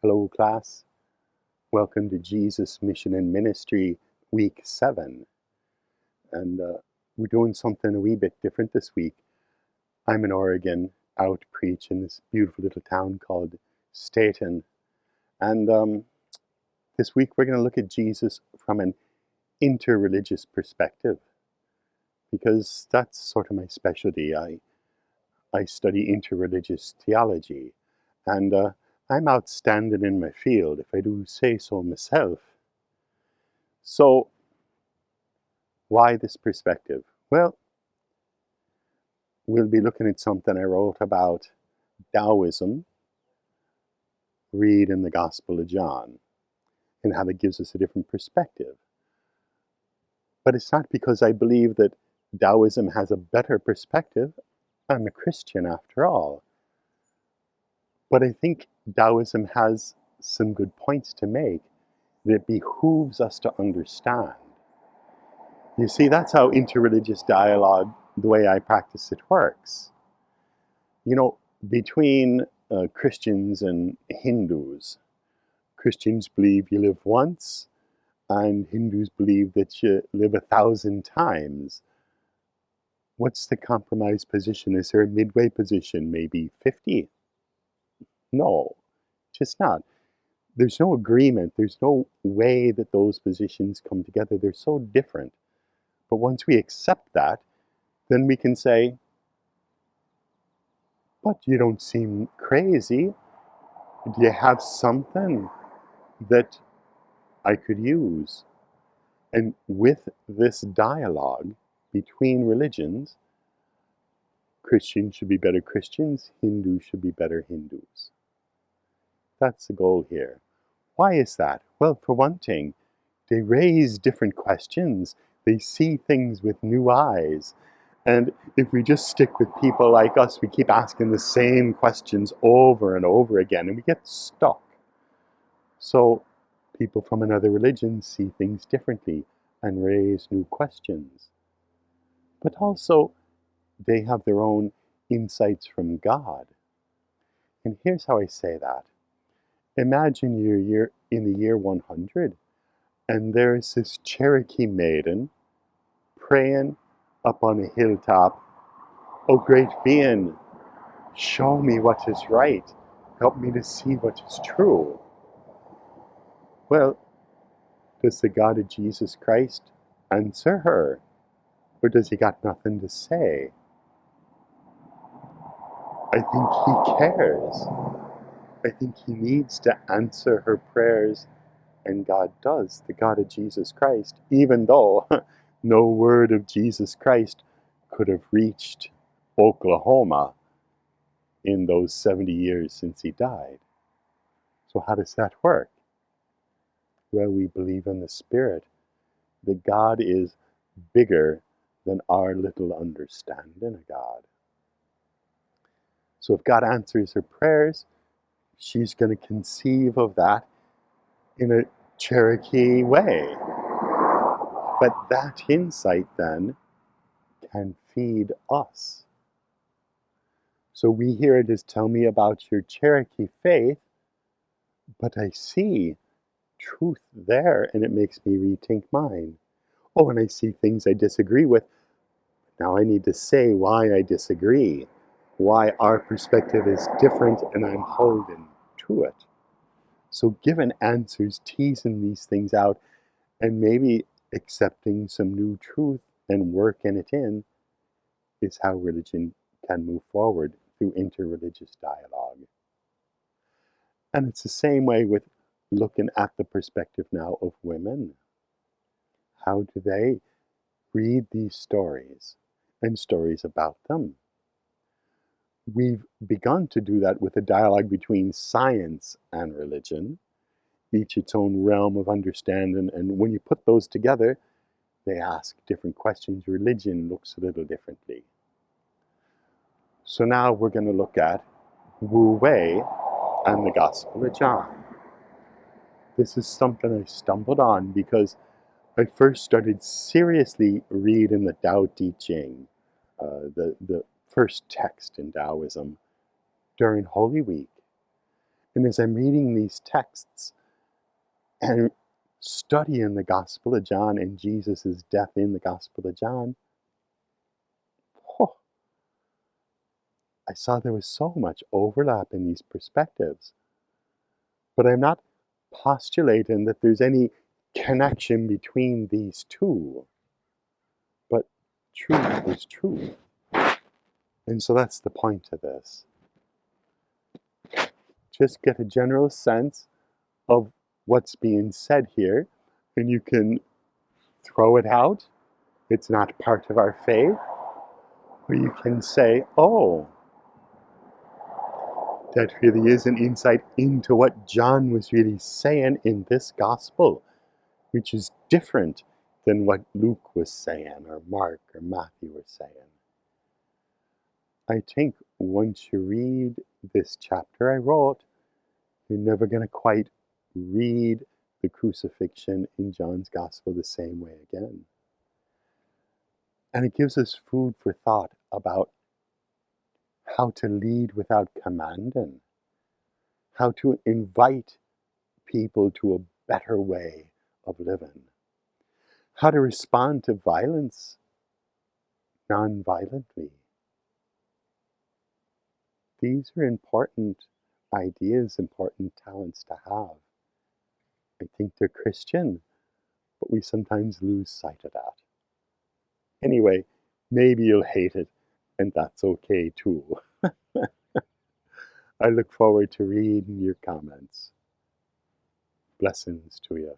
Hello, class. Welcome to Jesus Mission and Ministry Week 7. And we're doing something a wee bit different this week. I'm in Oregon, out preaching in this beautiful little town called Staten. And this week we're going to look at Jesus from an interreligious perspective, because that's sort of my specialty. I study interreligious theology, and I'm outstanding in my field, if I do say so myself. So, why this perspective? Well, we'll be looking at something I wrote about Taoism, read in the Gospel of John, and how it gives us a different perspective. But it's not because I believe that Taoism has a better perspective. I'm a Christian after all. But I think Taoism has some good points to make that it behooves us to understand. You see, that's how interreligious dialogue, the way I practice it, works. You know, between Christians and Hindus, Christians believe you live once, and Hindus believe that you live 1,000 times. What's the compromise position? Is there a midway position, maybe 50? No, just not. There's no agreement. There's no way that those positions come together. They're so different. But once we accept that, then we can say, but you don't seem crazy. Do you have something that I could use? And with this dialogue between religions, Christians should be better Christians, Hindus should be better Hindus. That's the goal here. Why is that? Well, for one thing, they raise different questions. They see things with new eyes. And if we just stick with people like us, we keep asking the same questions over and over again, and we get stuck. So people from another religion see things differently and raise new questions. But also, they have their own insights from God. And here's how I say that. Imagine you're in the year 100, and there's this Cherokee maiden praying up on a hilltop. Oh, great being, show me what is right. Help me to see what is true. Well, does the God of Jesus Christ answer her? Or does he got nothing to say? I think he cares. I think he needs to answer her prayers, and God does, the God of Jesus Christ, even though no word of Jesus Christ could have reached Oklahoma in those 70 years since he died. So how does that work? Well, we believe in the Spirit, that God is bigger than our little understanding of God. So if God answers her prayers, she's going to conceive of that in a Cherokee way. But that insight then can feed us. So we hear it as, tell me about your Cherokee faith, but I see truth there, and it makes me rethink mine. Oh, and I see things I disagree with. Now I need to say why I disagree, why our perspective is different, and I'm holding to it. So given answers, teasing these things out, and maybe accepting some new truth and working it in, is how religion can move forward through interreligious dialogue. And it's the same way with looking at the perspective now of women. How do they read these stories and stories about them? We've begun to do that with a dialogue between science and religion, each its own realm of understanding, and when you put those together, they ask different questions. Religion looks a little differently. So now we're going to look at Wu Wei and the Gospel of John. This is something I stumbled on because I first started seriously reading the Tao Te Ching, the first text in Taoism, during Holy Week. And as I'm reading these texts and studying the Gospel of John and Jesus' death in the Gospel of John, oh, I saw there was so much overlap in these perspectives. But I'm not postulating that there's any connection between these two. But truth is truth. And so that's the point of this. Just get a general sense of what's being said here, and you can throw it out. It's not part of our faith. Or you can say, oh, that really is an insight into what John was really saying in this gospel, which is different than what Luke was saying, or Mark, or Matthew were saying. I think once you read this chapter I wrote, you're never going to quite read the crucifixion in John's Gospel the same way again. And it gives us food for thought about how to lead without commanding, how to invite people to a better way of living, how to respond to violence non-violently. These are important ideas, important talents to have. I think they're Christian, but we sometimes lose sight of that. Anyway, maybe you'll hate it, and that's okay too. I look forward to reading your comments. Blessings to you.